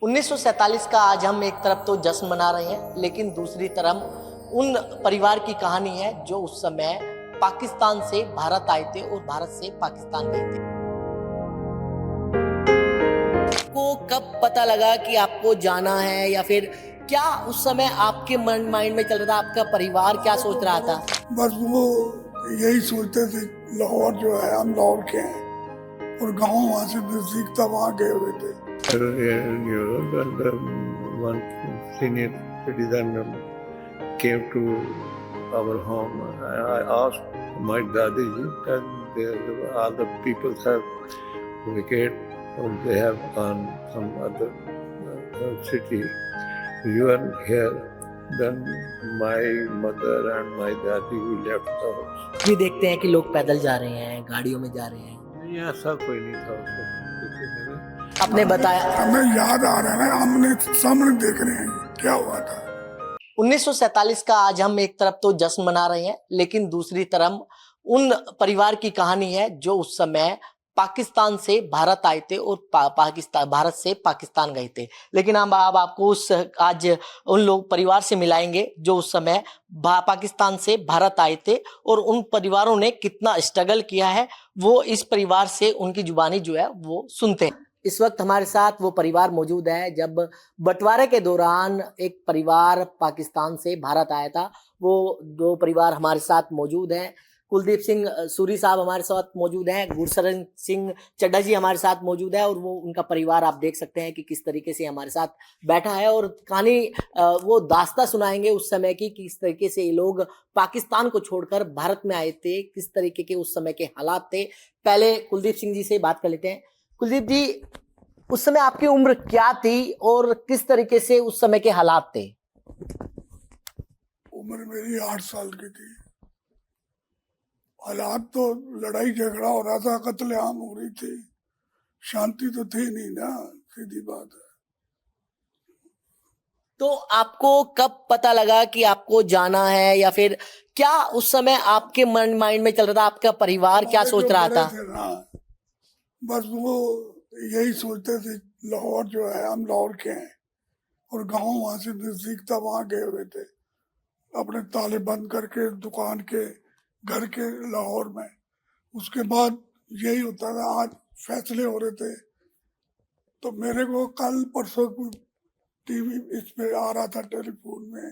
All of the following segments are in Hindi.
1947 का आज हम एक तरफ तो जश्न मना रहे हैं, लेकिन दूसरी तरफ उन परिवार की कहानी है जो उस समय पाकिस्तान से भारत आए थे और भारत से पाकिस्तान गए थे। आपको कब पता लगा कि आपको जाना है, या फिर क्या उस समय आपके माइंड में चल रहा था, आपका परिवार क्या सोच रहा था? बस वो यही सोचते थे, लाहौर जो है, हम लाहौर के हैं और गांव वहाँ से नजदीक था, वहाँ गए हुए थे। One senior citizen came to our home. I asked my daddy that all the people have vacated or they have gone some other city. You are here. Then my mother and my daddy we left the house. भी देखते हैं कि लोग पैदल जा रहे हैं, गाड़ियों में जा रहे हैं। ऐसा कोई नहीं था उस वक्त। आपने बताया हमें याद आ रहा है, हमने सामने देख रहे हैं क्या हुआ था। 1947 का आज हम एक तरफ तो जश्न मना रहे हैं, लेकिन दूसरी तरफ उन परिवार की कहानी है जो उस समय पाकिस्तान से भारत आए थे और पाकिस्तान भारत से पाकिस्तान गए थे। लेकिन हम अब आपको उस आज उन लोग परिवार से मिलाएंगे जो उस समय पाकिस्तान से भारत आए थे और उन परिवारों ने कितना स्ट्रगल किया है, वो इस परिवार से उनकी जुबानी जो है वो सुनते हैं। इस वक्त हमारे साथ वो परिवार मौजूद है जब बंटवारे के दौरान एक परिवार पाकिस्तान से भारत आया था। वो दो परिवार हमारे साथ मौजूद हैं। कुलदीप सिंह सूरी साहब हमारे साथ मौजूद हैं, गुरशरण सिंह चड्ढा जी हमारे साथ मौजूद है और वो उनका परिवार आप देख सकते हैं कि किस तरीके से हमारे साथ बैठा है और कहानी वो दास्ता सुनाएंगे उस समय की, किस तरीके से ये लोग पाकिस्तान को छोड़कर भारत में आए थे, किस तरीके के उस समय के हालात थे। पहले कुलदीप सिंह जी से बात कर लेते हैं। कुलदीप जी, उस समय आपकी उम्र क्या थी और किस तरीके से उस समय के हालात थे? उम्र मेरी 8 साल की थी। हालात तो लड़ाई झगड़ा हो रहा था, कत्लेआम हो रही थी, शांति तो थी नहीं ना, सीधी बात है। तो आपको कब पता लगा कि आपको जाना है, या फिर क्या उस समय आपके माइंड में चल रहा था, आपका परिवार क्या सोच रहा था? बस वो यही सोचते थे, लाहौर जो है, हम लाहौर के हैं और गांव वहाँ से नजदीक था, वहाँ गए हुए थे अपने ताले बंद करके दुकान के घर के लाहौर में। उसके बाद यही होता था, आज फैसले हो रहे थे। तो मेरे को कल परसों टीवी इस पे आ रहा था, टेलीफोन में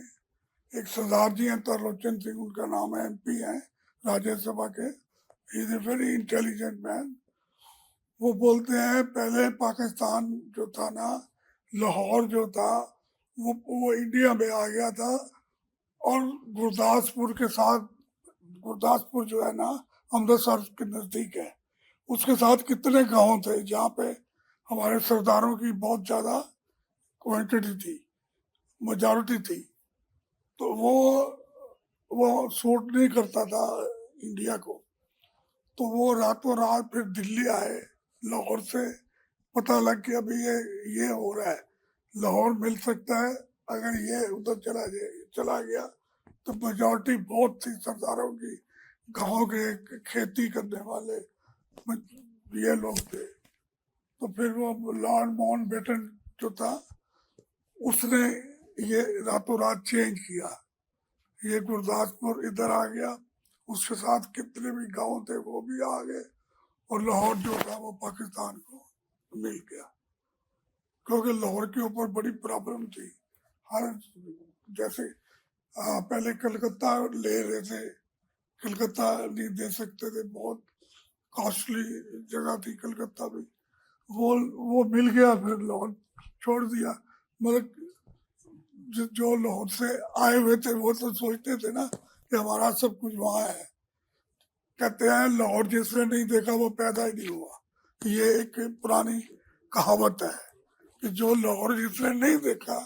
एक सरदार जी हैं, तरलोचन सिंह उनका नाम है, MP हैं राज्यसभा के, he is a very intelligent man. वो बोलते हैं पहले पाकिस्तान जो था ना, लाहौर जो था वो इंडिया में आ गया था और गुरदासपुर के साथ, गुरदासपुर जो है ना अमृतसर के नज़दीक है, उसके साथ कितने गांव थे जहाँ पे हमारे सरदारों की बहुत ज़्यादा क्वांटिटी थी, मेजॉरिटी थी। तो वो सूट नहीं करता था इंडिया को। तो वो रातों रात फिर दिल्ली आए, लाहौर से पता लग गया अभी ये हो रहा है, लाहौर मिल सकता है अगर ये उधर चला गया। तो मेजॉरिटी बहुत थी सरदारों की, गाँव के खेती करने वाले ये लोग थे। तो फिर वो लॉर्ड माउंटबेटन जो था उसने ये रातों रात चेंज किया, ये गुरदासपुर इधर आ गया, उसके साथ कितने भी गांव थे वो भी आ गए और लाहौर जो था वो पाकिस्तान को मिल गया। क्योंकि लाहौर के ऊपर बड़ी प्रॉब्लम थी, हर जैसे पहले कलकत्ता ले रहे थे, कलकत्ता नहीं दे सकते थे, बहुत कॉस्टली जगह थी कलकत्ता भी, वो मिल गया, फिर लाहौर छोड़ दिया। मतलब जो लाहौर से आए हुए थे वो तो सोचते थे ना कि हमारा सब कुछ वहाँ है। कहते हैं लाहौर जिसने नहीं देखा वो पैदा ही नहीं हुआ, ये एक पुरानी कहावत है कि जो लाहौर जिसने नहीं देखा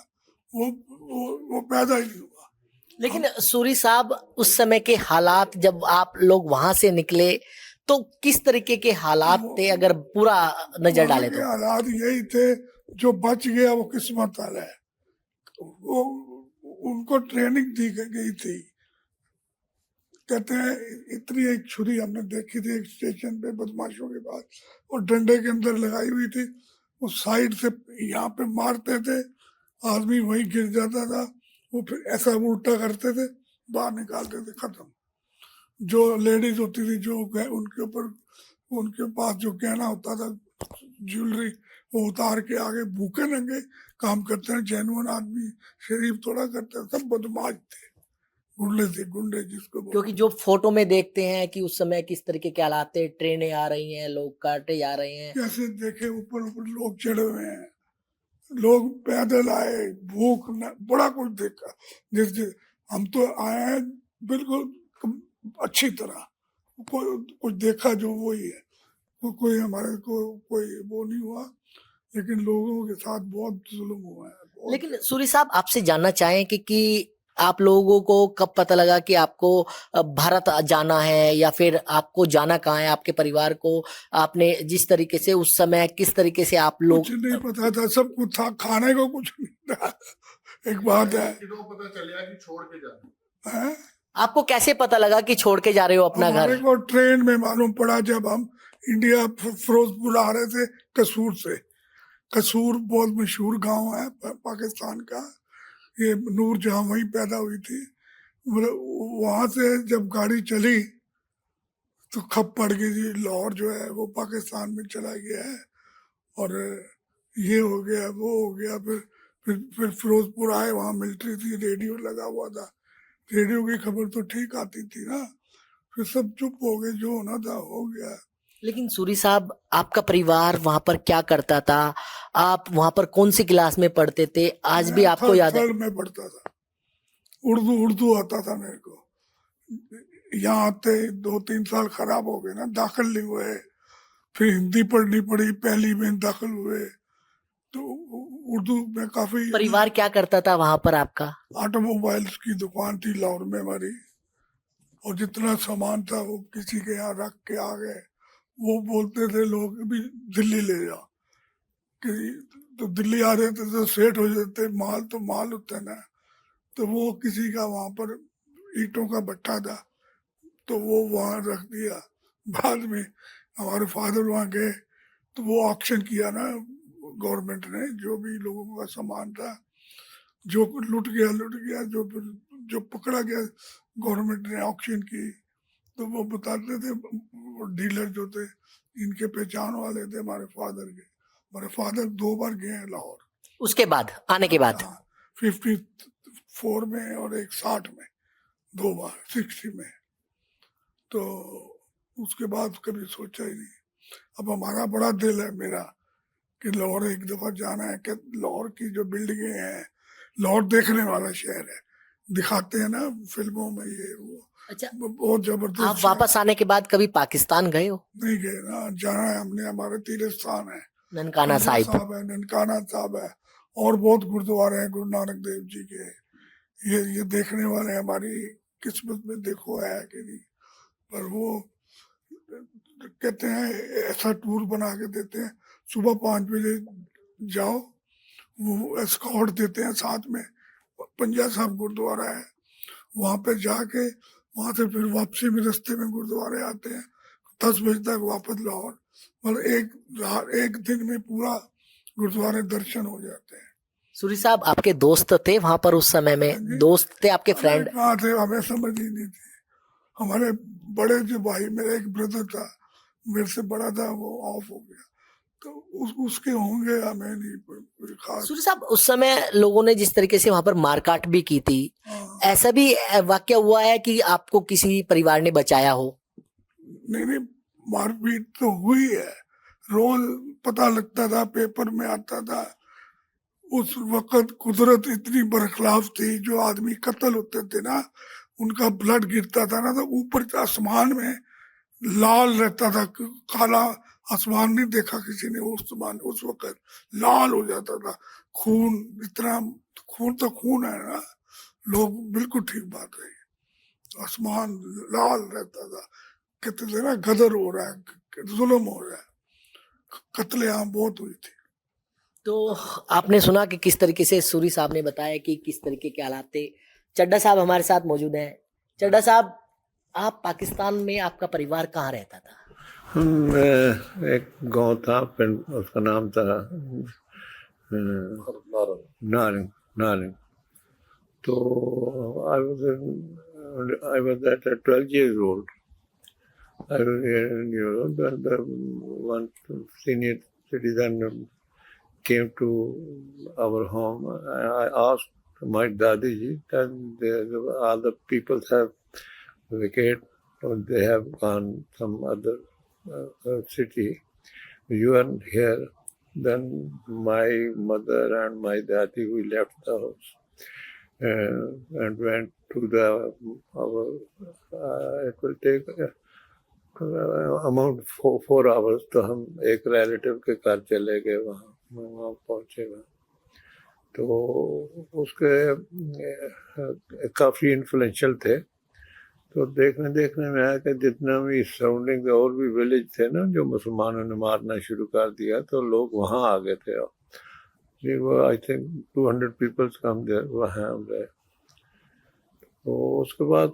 वो पैदा ही नहीं हुआ। लेकिन सूरी साहब, उस समय के हालात जब आप लोग वहां से निकले तो किस तरीके के हालात थे, अगर पूरा नजर डाले तो? हालात यही थे, जो बच गया वो किस्मत वाला है। वो उनको ट्रेनिंग दी गई थी। कहते हैं इतनी एक छुरी हमने देखी थी एक स्टेशन पे बदमाशों के पास, और डंडे के अंदर लगाई हुई थी, वो साइड से यहाँ पे मारते थे, आदमी वहीं गिर जाता था, वो फिर ऐसा उल्टा करते थे, बाहर निकालते थे, खत्म। जो लेडीज होती थी, जो उनके ऊपर, उनके पास जो गहना होता था, ज्वेलरी, वो उतार के आगे भूखे नंगे काम करते हैं। जेनुअन आदमी शरीफ थोड़ा करते हैं, सब बदमाश थे, गुंडे थे, गुंडे जिसको बोलते क्योंकि जो फोटो में देखते हैं कि उस समय किस तरीके के हालात थे, ट्रेनें आ रही हैं, लोग काटे जा रहे हैं। कैसे देखे ऊपर ऊपर लोग चढ़े हुए हैं, लोग पैदल आए, भूख न, बड़ा कुछ देखा। जैसे हम तो आए हैं बिल्कुल अच्छी तरह, कोई कुछ देखा जो वही है, कोई हमारे को कोई वो नहीं हुआ, लेकिन लोगों के साथ बहुत जुल्म हुआ है, बहुत। लेकिन सूरी साहब, आपसे जानना चाहें कि आप लोगों को कब पता लगा कि आपको भारत जाना है, या फिर आपको जाना कहाँ है, आपके परिवार को आपने जिस तरीके से उस समय किस तरीके से आप लोग? कुछ नहीं पता था, सब कुछ था, खाने को कुछ नहीं था। एक बात है, पता चला कि छोड़ के जाना हैं? आपको कैसे पता लगा कि छोड़ के जा रहे हो अपना घर? हमारे को ट्रेन में मालूम पड़ा, जब हम इंडिया फिरोजपुर आ रहे थे कसूर से। कसूर बहुत मशहूर गांव है पाकिस्तान का, ये नूर जहां वहीं पैदा हुई थी। मतलब वहां से जब गाड़ी चली तो खप पड़ गई जी, लाहौर जो है वो पाकिस्तान में चला गया है, और ये हो गया, वो हो गया। फिर फिरोजपुर आए, वहाँ मिलिट्री थी, रेडियो लगा हुआ था, रेडियो की खबर तो ठीक आती थी ना। फिर सब चुप हो गए, जो होना था हो गया। लेकिन सूरी साहब, आपका परिवार वहां पर क्या करता था? आप वहां पर कौन सी क्लास में पढ़ते थे? आज भी आपको याद है? थर्ड में पढ़ता था, उर्दू आता था मेरे को। यहाँ आते 2-3 साल खराब हो गए ना, दाखिल नहीं हुए, फिर हिंदी पढ़नी पड़ी, पहली में दाखिल हुए, तो उर्दू में काफी। परिवार क्या करता था वहां पर आपका? ऑटोमोबाइल्स की दुकान थी लाहौर में हमारी, और जितना सामान था वो किसी के यहाँ रख के आ गए। वो बोलते थे लोग भी दिल्ली ले जाओ, कि तो दिल्ली आ रहे थे तो सेट हो जाते, माल तो माल होता है ना। तो वो किसी का वहाँ पर ईंटों का भट्टा था, तो वो वहाँ रख दिया। बाद में हमारे फादर वहाँ गए तो वो ऑक्शन किया ना गवर्नमेंट ने, जो भी लोगों का सामान था, जो लुट गया, जो पकड़ा गया गवर्नमेंट ने ऑक्शन की। तो वो बताते थे, डीलर जो थे, इनके पहचान वाले थे हमारे फादर 2 बार गए हैं लाहौर। उसके बाद, आने के बाद? 54 में और एक 60 में, 2 बार 60 में। तो उसके बाद कभी सोचा ही नहीं। अब हमारा बड़ा दिल है मेरा कि लाहौर एक दफा जाना है, कि लाहौर की जो बिल्डिंगें हैं, लाहौर देखने वाला शहर है, दिखाते हैं ना फिल्मों में, ये वो। अच्छा, बहुत जबरदस्त। आप वापस आने के बाद कभी पाकिस्तान गए हो? नहीं गए ना, जाना है हमने, हमारे तीर्थ स्थान है, ननकाना साहिब है, ननकाना साहब है, और बहुत गुरुद्वारे हैं गुरु नानक देव जी के। ये देखने वाले हमारी किस्मत में देखो है कि नहीं। पर वो कहते हैं ऐसा टूर बना के देते हैं, सुबह 5 बजे जाओ, वो एस्कॉर्ट देते हैं साथ में। पंजा साहब गुरुद्वारा है, वहाँ पे जाके वहाँ से फिर वापसी में रास्ते में गुरुद्वारे आते हैं, 10 बजे तक वापस लाहौर। मतलब एक दिन में पूरा गुरुद्वारे दर्शन हो जाते हैं। सूरी साहब, आपके दोस्त थे वहां पर उस समय में? दोस्त थे आपके, फ्रेंड? कहाँ थे, हमें समझ ही नहीं थी। हमारे बड़े जो भाई, मेरा एक ब्रदर था, मेरे से बड़ा था, वो ऑफ हो गया, तो उसके होंगे, हमें नहीं खास। सूरी साहब, उस समय लोगों ने जिस तरीके से वहां पर मारकाट भी की थी, ऐसा भी वाक्य हुआ है कि आपको किसी परिवार ने बचाया हो? नहीं, मारपीट तो हुई है, रोज पता लगता था, पेपर में आता था। उस वक्त कुदरत इतनी बरखलाफ थी, जो आदमी कत्ल होते थे ना, उनका ब्लड गिरता था ना, तो ऊपर आसमान में लाल रहता था, काला आसमान नहीं देखा किसी ने उस वक्त लाल हो जाता था, खून, इतना खून तो खून है ना, लोग बिल्कुल ठीक बात है, आसमान लाल रहता था। कहते थे ना गदर हो रहा है, जुल्म हो रहा है, कत्लेआम बहुत हुई थी। तो आपने सुना कि किस तरीके से सूरी साहब ने बताया कि किस तरीके के हालात थे। चड्डा साहब हमारे साथ मौजूद हैं। चड्डा साहब, आप पाकिस्तान में, आपका परिवार कहाँ रहता था? एक गांव था, फिर उसका नाम था नारंग नारंग। तो I was at 12 years old. I was, the one senior citizen came to our home. I asked my Dadiji that all the people have vacated or they have gone some other city. You are here. Then my mother and my daddy, we left the house and went to it will take amount 4 hours। तो हम एक रिलेटिव के घर चले गए, वहाँ पहुँचे। तो उसके काफ़ी इन्फ्लुएंशियल थे। तो देखने में आया कि जितना भी सराउंडिंग और भी विलेज थे ना जो मुसलमानों ने मारना शुरू कर दिया, तो लोग वहाँ आ गए थे। जी वो आई थिंक 200 पीपल्स कम देर वहाँ गए। तो उसके बाद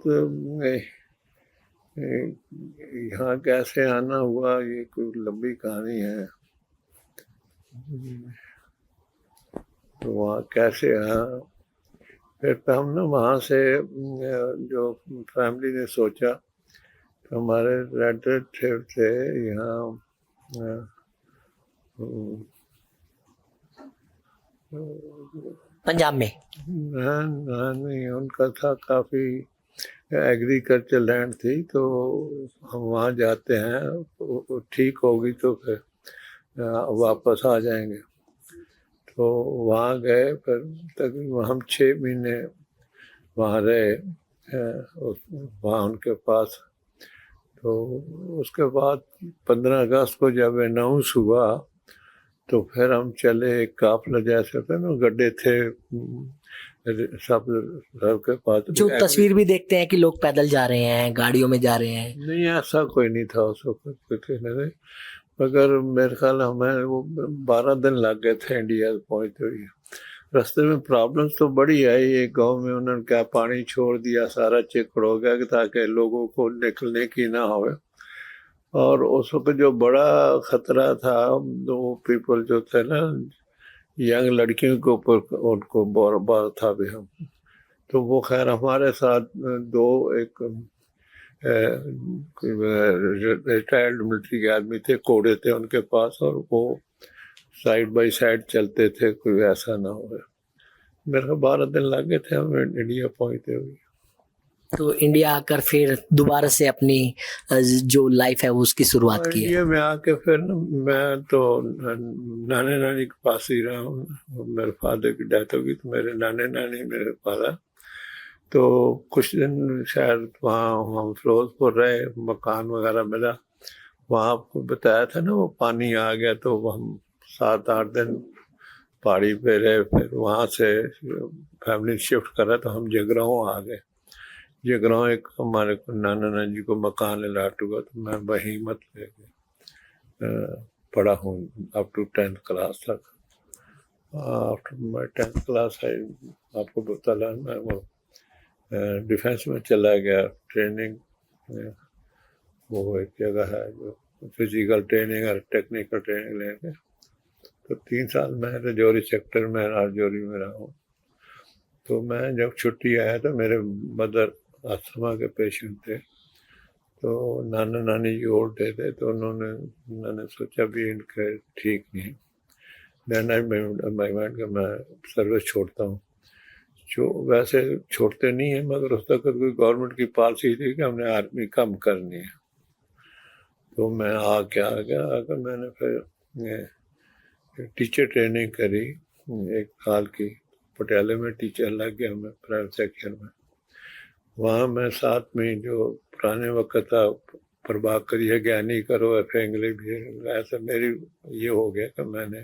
यहाँ कैसे आना हुआ, ये कोई लंबी कहानी है। तो वहाँ कैसे आया, फिर हम ना वहाँ से जो फैमिली ने सोचा, तो हमारे रिलेटिव थे यहाँ पंजाब में। नहीं, उनका था काफ़ी एग्रीकल्चर लैंड थी। तो हम वहाँ जाते हैं, ठीक होगी तो फिर वापस आ जाएंगे। तो वहाँ गए, फिर तकरीबन हम 6 महीने वहाँ रहे वहाँ उनके पास। तो उसके बाद 15 अगस्त को जब अनाउंस हुआ, तो फिर हम चले। एक काफिला जैसे थे ना, गड्ढे थे सब के पास। जो तस्वीर भी देखते हैं कि लोग पैदल जा रहे हैं, गाड़ियों में जा रहे हैं। नहीं, ऐसा कोई नहीं था उस वक्त नहीं, मगर मेरे ख्याल हमें वो 12 दिन लग गए थे इंडिया पहुँचते हुए। रास्ते में प्रॉब्लम्स तो बड़ी आई। एक गांव में उन्होंने क्या पानी छोड़ दिया, सारा चिकड़ हो गया ताकि लोगों को निकलने की ना हो। और उस वक्त जो बड़ा खतरा था, वो पीपल जो थे ना, यंग लड़कियों के ऊपर उनको बार था भी हम। तो वो खैर हमारे साथ एक रिटायर्ड मिलिट्री के आदमी थे, कोड़े थे उनके पास, और वो साइड बाय साइड चलते थे, कोई ऐसा ना हो। मेरे को 12 दिन लग गए थे हमें इंडिया पहुंचते हुए। तो इंडिया आकर फिर दोबारा से अपनी जो लाइफ है उसकी शुरुआत की है। इंडिया में आके फिर ना, मैं तो नाने नानी के पास ही रहा हूँ। मेरे फादर की डेथ होगी, तो मेरे नाने नानी मेरे पास। तो कुछ दिन शायद वहाँ हम फिरोजपुर रहे, मकान वगैरह मिला। वहाँ आपको बताया था ना, वो पानी आ गया, तो हम 7-8 दिन पहाड़ी पे रहे। फिर वहाँ से फैमिली शिफ्ट करा, तो हम जगरांव आ गए। जगरांव एक हमारे नाना नानी जी को मकान अलाट हुआ, तो मैं वहीं मत ले पढ़ा हूँ अप टू 10th क्लास तक। आफ्टर माई 10th क्लास है, आपको बताया मैं वो डिफेंस में चला गया ट्रेनिंग। वो एक जगह है जो फिजिकल ट्रेनिंग और टेक्निकल ट्रेनिंग लेके। तो 3 साल मैं राजौरी सेक्टर में राजौरी में रहा हूँ। तो मैं जब छुट्टी आया, तो मेरे मदर अस्थमा के पेशेंट थे। तो नाना नानी जी ओल्ड थे, तो उन्होंने सोचा भी इनके ठीक नहीं। देन आई मेंट कि मैं सर्विस छोड़ता हूँ। जो वैसे छोड़ते नहीं है, मगर उस तक कोई गवर्नमेंट की पॉलिसी थी कि हमने आर्मी कम करनी है। तो मैं आ गया मैंने फिर टीचर ट्रेनिंग करी 1 साल की। पटियाले में टीचर लग गया मैं प्राइवेट सेक्शन में। वहाँ मैं साथ में जो पुराने वक्त था, प्रभाग करिए ज्ञानी करो, एफ इंग्लिश भी, ऐसा मेरी ये हो गया कि मैंने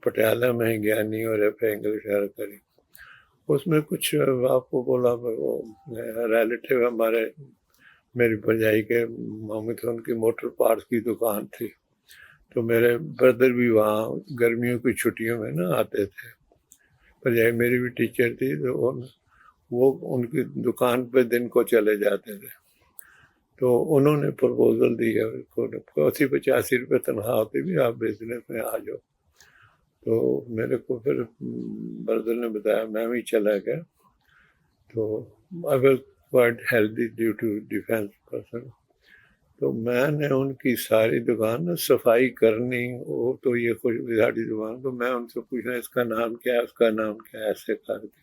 पटियाला में ज्ञानी और एफ इंग्लिश करी। उसमें कुछ आपको बोला, वो रिलेटिव हमारे मेरी भरजाई के मामी थे, उनकी मोटर पार्ट्स की दुकान थी। तो मेरे ब्रदर भी वहाँ गर्मियों की छुट्टियों में ना आते थे। भरजाई मेरी भी टीचर थी, तो वो उनकी दुकान पे दिन को चले जाते थे। तो उन्होंने प्रपोजल दिया उसको 80-85 रुपये तनख्वाह होती भी, आप बिजनेस में आ जाओ। तो मेरे को फिर ब्रदर ने बताया, मैं भी चला गया। तो I was quite healthy due to defence person. तो मैंने उनकी सारी दुकान ना सफाई करनी, वो तो ये खुशबुदारी दुकान, तो मैं उनसे पूछना इसका नाम क्या है, उसका नाम क्या है, ऐसे करके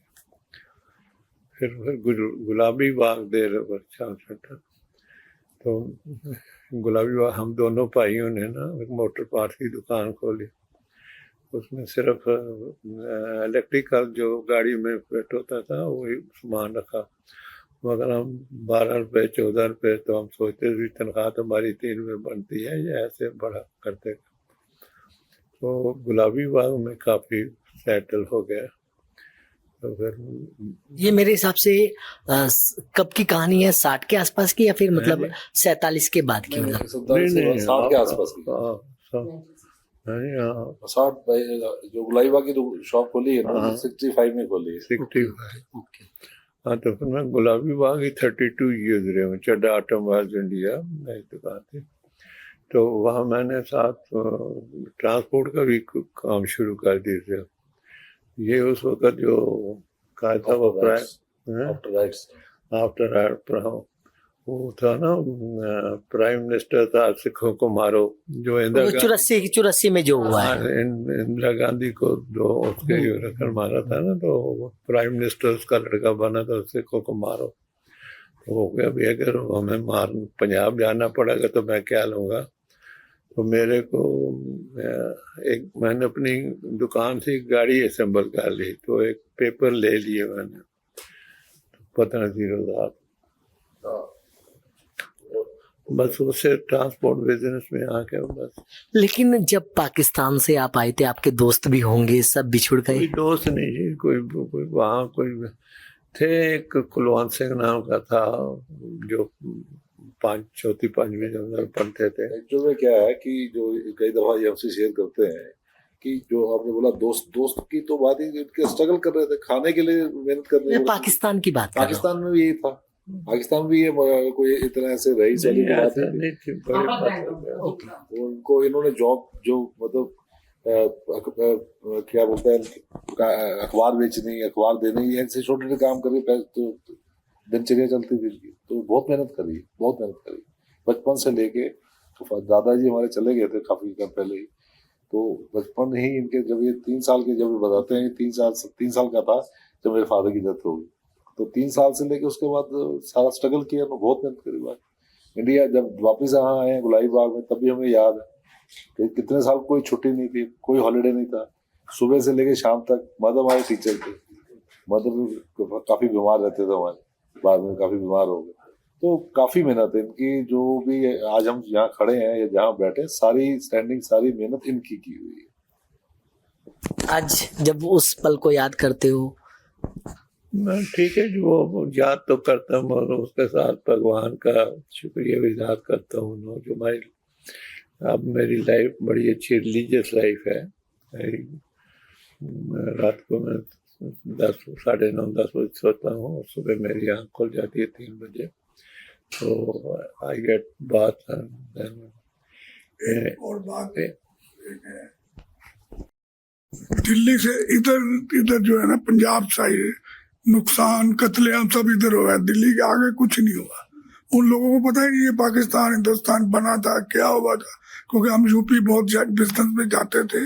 फिर गुलाबी बाग दे रहे था। तो गुलाबी बाग हम दोनों भाइयों ने ना एक मोटर पार्ट की दुकान खोली। उसमें सिर्फ इलेक्ट्रिकल जो गाड़ी में फिट होता था वही सामान रखा। मगर हम 12 रुपये 14 रुपये, तो हम सोचते थे तनख्वाह तो हमारी 3 रुपये बनती है, ये ऐसे बड़ा करते। तो गुलाबी बाग में काफ़ी सेटल हो गया। तो फिर ये मेरे हिसाब से कब की कहानी है, 60 के आसपास की या फिर मतलब 47 के बाद की? मतलब 60 के आसपास की। हाँ 60 जो गुलाई बाग की शॉप खोली है ना, 65 में खोली है। 65। हाँ, तो फिर मैं गुलाबी बाग ही 32 ईयर्स रहे हूँ। चड्डा ऑटोमोबाइल्स इंडिया मेरी दुकान थी। तो वहाँ मैंने साथ ट्रांसपोर्ट का भी काम शुरू कर दिया था। ये उस वक्त जो कहा था वो आफ्टर राइट्स वो था ना, प्राइम मिनिस्टर था सिखों को मारो, जो इंदिरा 84 में जो हुआ है। इंदिरा गांधी को जो उसके रखकर मारा था ना, तो प्राइम मिनिस्टर उसका लड़का बना था, सिखों को मारो। तो वो गया भी, अगर हमें पंजाब जाना पड़ेगा तो मैं क्या लूँगा। तो मेरे को मैंने अपनी दुकान से एक गाड़ी असेंबल कर ली, तो एक पेपर ले लिए मैंने, 15,000। बस उससे ट्रांसपोर्ट बिजनेस में आके बस। लेकिन जब पाकिस्तान से आप आए थे, आपके दोस्त भी होंगे, सब बिछुड़ गए? कोई दोस्त नहीं जी, कोई वहाँ कोई थे। एक कुलवंत सिंह नाम का था जो 4वीं 5वीं जंगल पढ़ते थे। एक्चुअली क्या है कि जो कई दफा ये हमसे शेयर करते हैं कि जो आपने बोला दोस्त की तो बात ही, इनके स्ट्रगल कर रहे थे खाने के लिए, मेहनत कर रहे थे। पाकिस्तान की बात कर रहा हूं। पाकिस्तान में भी यही था। पाकिस्तान में ये कोई इतना ऐसे रईस वाली बात नहीं थी। उनको इन्होंने जॉब जो मतलब क्या बोलते हैं, अखबार बेचनी, अखबार देनी, ऐसे छोटे छोटे काम करके तो दिनचर्या चलती थी। तो बहुत मेहनत करी बचपन से लेके। तो दादाजी हमारे चले गए थे काफी टाइम पहले ही। तो बचपन ही इनके, जब ये 3 साल के, जब बताते हैं 3 साल का था जब मेरे फादर की डेथ हो गई। तो 3 साल से लेके उसके बाद सारा स्ट्रगल किया, बहुत मेहनत करी। बात इंडिया जब वापस यहाँ आए गुलाई बाग में, तभी हमें याद है कि कितने साल कोई छुट्टी नहीं थी, कोई हॉलीडे नहीं था। सुबह से लेके शाम तक। मदर हमारे टीचर थे, मदर काफी बीमार रहते थे हमारे, बाद में काफी बीमार हो गए। तो काफी मेहनत है इनकी। जो भी आज हम यहाँ खड़े हैं या जहाँ बैठे, सारी स्टैंडिंग, सारी मेहनत इनकी की हुई है। आज जब उस पल को याद करते हो? मैं ठीक है, जो याद तो करता हूँ और उसके साथ भगवान का शुक्रिया भी याद करता हूँ जो अब मेरी लाइफ बड़ी अच्छी रिलीजियस लाइफ है। रात को मैं 10 साढ़े 9 10 बजे सोता हूँ और सुबह मेरी आँख खुल जाती है 3 बजे। तो आई गेट बाथ। और बात दिल्ली से इधर जो है ना, पंजाब साइड नुकसान, कत्लेआम सब इधर हुआ है। दिल्ली के आगे कुछ नहीं हुआ। उन लोगों को पता ही नहीं है पाकिस्तान हिंदुस्तान बना था, क्या हुआ था। क्योंकि हम यूपी बहुत बिजनेस में जाते थे,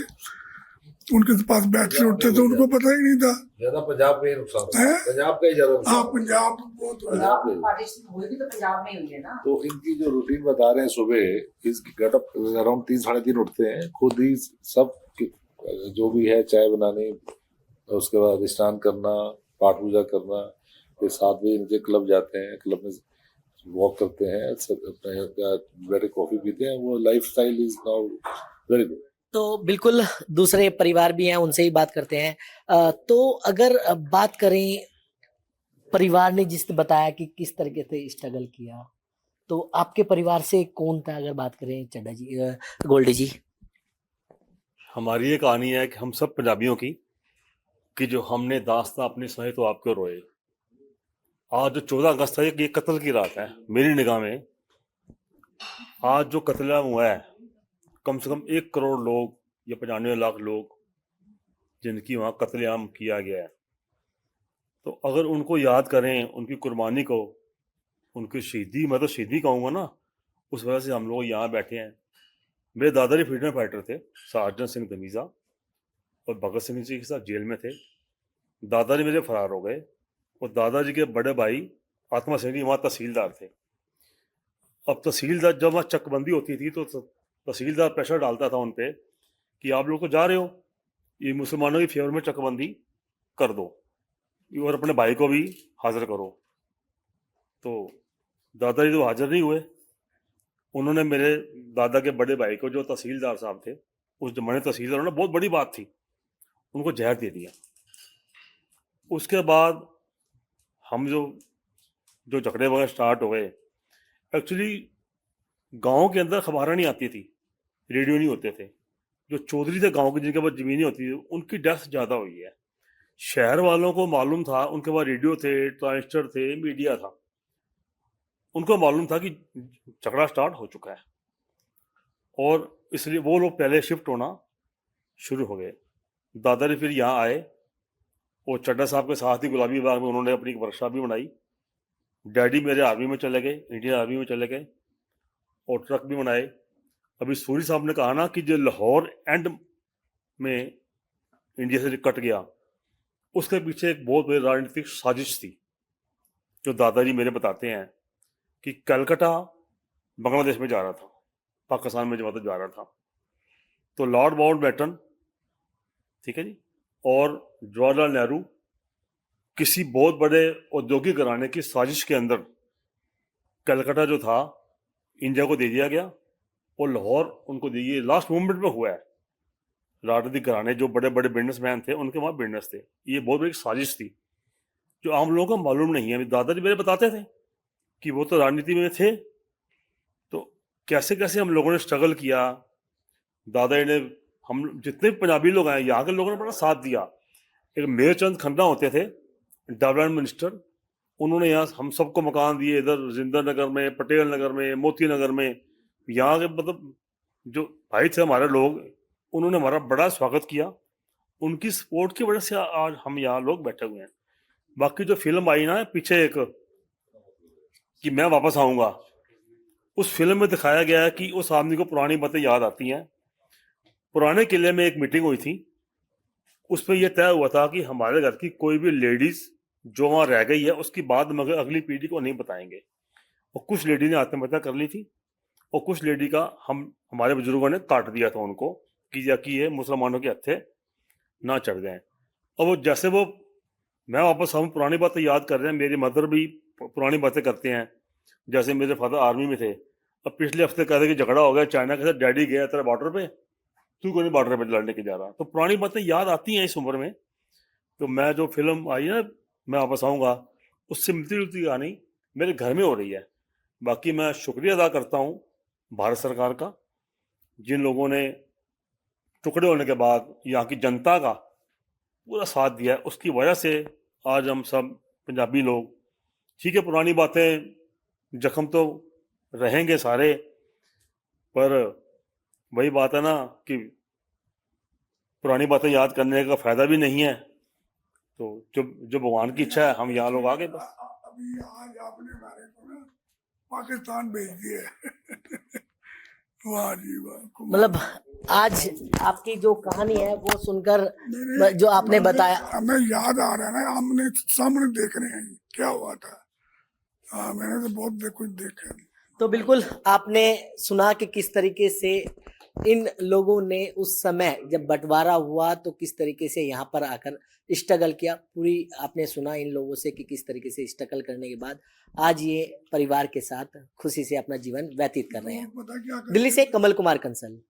उनके पास बैठ से उठते थे, उनको पता ही नहीं था। ज्यादा पंजाब में नुकसान है, पंजाब का ही ज्यादा। हाँ, पंजाब बहुत हुई भी तो पंजाब में हुई है ना। तो इनकी जो रूटीन बता रहे हैं, सुबह इस गेट अप अराउंड 3 साढ़े 3 उठते हैं, खुद ही सब जो भी है, चाय बनानी, उसके बाद स्नान करना, पाठ पूजा करना, फिर 7 बजे इनके क्लब जाते हैं, क्लब में वॉक करते हैं, सब बैठे कॉफी पीते हैं। वो life style is now very good. तो बिल्कुल दूसरे परिवार भी हैं, उनसे ही बात करते हैं। तो अगर बात करें, परिवार ने जिस बताया कि किस तरीके से स्ट्रगल किया, तो आपके परिवार से कौन था? अगर बात करें चड्डा जी, गोल्डी जी। हमारी ये कहानी है कि हम सब पंजाबियों की, कि जो हमने दास्तां अपनी सुनाई तो आपको रोए। आज जो 14 अगस्त है, ये कत्ल की रात है मेरी निगाह में। आज जो कत्लेआम हुआ है, कम से कम 1 करोड़ लोग या 95 लाख लोग जिनकी वहाँ कत्लेआम किया गया है, तो अगर उनको याद करें, उनकी कुर्बानी को, उनकी शहीदी, मैं तो शहीदी कहूँगा ना, उस वजह से हम लोग यहाँ बैठे हैं। मेरे दादाजी फ्रीडम फाइटर थे, सार्जन सिंह धमीजा, और भगत सिंह जी के साथ जेल में थे। दादाजी मेरे फरार हो गए और दादाजी के बड़े भाई आत्मा सिंह जी वहाँ तहसीलदार थे। अब तहसीलदार, जब वहाँ चकबंदी होती थी तो तहसीलदार प्रेशर डालता था उन पे कि आप लोग तो जा रहे हो, ये मुसलमानों की फेवर में चकबंदी कर दो और अपने भाई को भी हाजिर करो। तो दादाजी तो हाजिर नहीं हुए। उन्होंने मेरे दादा के बड़े भाई को, जो तहसीलदार साहब थे उस जमाने तहसीलदार, उन्होंने बहुत बड़ी बात थी, उनको जहर दे दिया। उसके बाद हम जो झगड़े वगैरह स्टार्ट हो गए। एक्चुअली गाँव के अंदर खबरें नहीं आती थी, रेडियो नहीं होते थे। जो चौधरी थे गांव के, जिनके पास ज़मीनें होती थी, उनकी डेथ ज़्यादा हुई है। शहर वालों को मालूम था, उनके पास रेडियो थे, ट्रांजिस्टर थे, मीडिया था, उनको मालूम था कि झगड़ा स्टार्ट हो चुका है, और इसलिए वो लोग पहले शिफ्ट होना शुरू हो गए। दादाजी फिर यहाँ आए और चड्ढा साहब के साथ ही गुलाबी बाग में उन्होंने अपनी एक वर्कशॉप भी बनाई। डैडी मेरे आर्मी में चले गए, इंडियन आर्मी में चले गए, और ट्रक भी बनाए। अभी सूरी साहब ने कहा ना कि जो लाहौर एंड में इंडिया से कट गया, उसके पीछे एक बहुत बड़ी राजनीतिक साजिश थी, जो दादाजी मेरे बताते हैं कि कलकत्ता बांग्लादेश में जा रहा था, पाकिस्तान में जब जा रहा था, तो लॉर्ड माउंटबेटन, ठीक है जी, और जवाहरलाल नेहरू किसी बहुत बड़े औद्योगिक घराने की साजिश के अंदर कलकत्ता जो था इंडिया को दे दिया गया, और लाहौर उनको दी। ये लास्ट मोमेंट में हुआ है। राजनीतिक घराने, जो बड़े बड़े बिजनेसमैन थे, उनके वहाँ बिजनेस थे। ये बहुत बड़ी साजिश थी जो आम लोगों को मालूम नहीं है। दादाजी मेरे बताते थे कि वो तो राजनीति में थे, तो कैसे कैसे हम लोगों ने स्ट्रगल किया। दादाजी ने, हम जितने पंजाबी लोग आए, यहाँ के लोगों ने बड़ा साथ दिया। एक मेरचंद खन्ना होते थे, डेवलपमेंट मिनिस्टर, उन्होंने यहाँ हम सबको मकान दिए, इधर जिंदर नगर में, पटेल नगर में, मोती नगर में। यहाँ के मतलब जो भाई थे हमारे लोग, उन्होंने हमारा बड़ा स्वागत किया। उनकी सपोर्ट की वजह से आज हम यहाँ लोग बैठे हुए हैं। बाकी जो फिल्म आई ना पीछे एक, कि मैं वापस आऊँगा, उस फिल्म में दिखाया गया है कि उस आदमी को पुरानी बातें याद आती हैं। पुराने किले में एक मीटिंग हुई थी, उसमें यह तय हुआ था कि हमारे घर की कोई भी लेडीज जो वहाँ रह गई है, उसकी बात मगर अगली पीढ़ी को नहीं बताएंगे। और कुछ लेडी ने आत्महत्या कर ली थी, और कुछ लेडी का हमारे बुजुर्गों ने काट दिया था उनको, कि ये मुसलमानों के हत्थे ना चढ़ जाएं। और वो जैसे वो मैं वापस हम पुरानी बातें याद कर रहे हैं। मेरी मदर भी पुरानी बातें करते हैं, जैसे मेरे फादर आर्मी में थे। अब पिछले हफ्ते कह रहे कि झगड़ा हो गया चाइना के साथ, डैडी गया तेरा बॉर्डर पे, तू क्यों नहीं बॉर्डर पे लड़ने के जा रहा। तो पुरानी बातें याद आती हैं इस उम्र में। तो मैं जो फिल्म आई ना, मैं वापस आऊँगा, उससे मिलती जुलती कहानी मेरे घर में हो रही है। बाकी मैं शुक्रिया अदा करता हूँ भारत सरकार का, जिन लोगों ने टुकड़े होने के बाद यहाँ की जनता का पूरा साथ दिया है। उसकी वजह से आज हम सब पंजाबी लोग, ठीक है, पुरानी बातें, जख्म तो रहेंगे सारे, पर वही बात है ना कि पुरानी बातें याद करने का फायदा भी नहीं है। तो जो भगवान की इच्छा है, हम यहाँ लोग आगे बस। अभी आज आपने हमारे को ना पाकिस्तान भेज दिया। वाह जी वाह। मतलब आज आपकी जो कहानी है वो सुनकर, मेरे- जो आपने बताया, हमें याद आ रहा है ना, हमने सामने देख रहे हैं क्या हुआ था। हाँ, मैंने तो बहुत कुछ देखा। तो बिल्कुल आपने सुना कि किस तरीके से इन लोगों ने उस समय जब बंटवारा हुआ तो किस तरीके से यहाँ पर आकर स्ट्रगल किया। पूरी आपने सुना इन लोगों से कि किस तरीके से स्ट्रगल करने के बाद आज ये परिवार के साथ खुशी से अपना जीवन व्यतीत कर रहे हैं। पता क्या दिल्ली से कमल कुमार कंसल।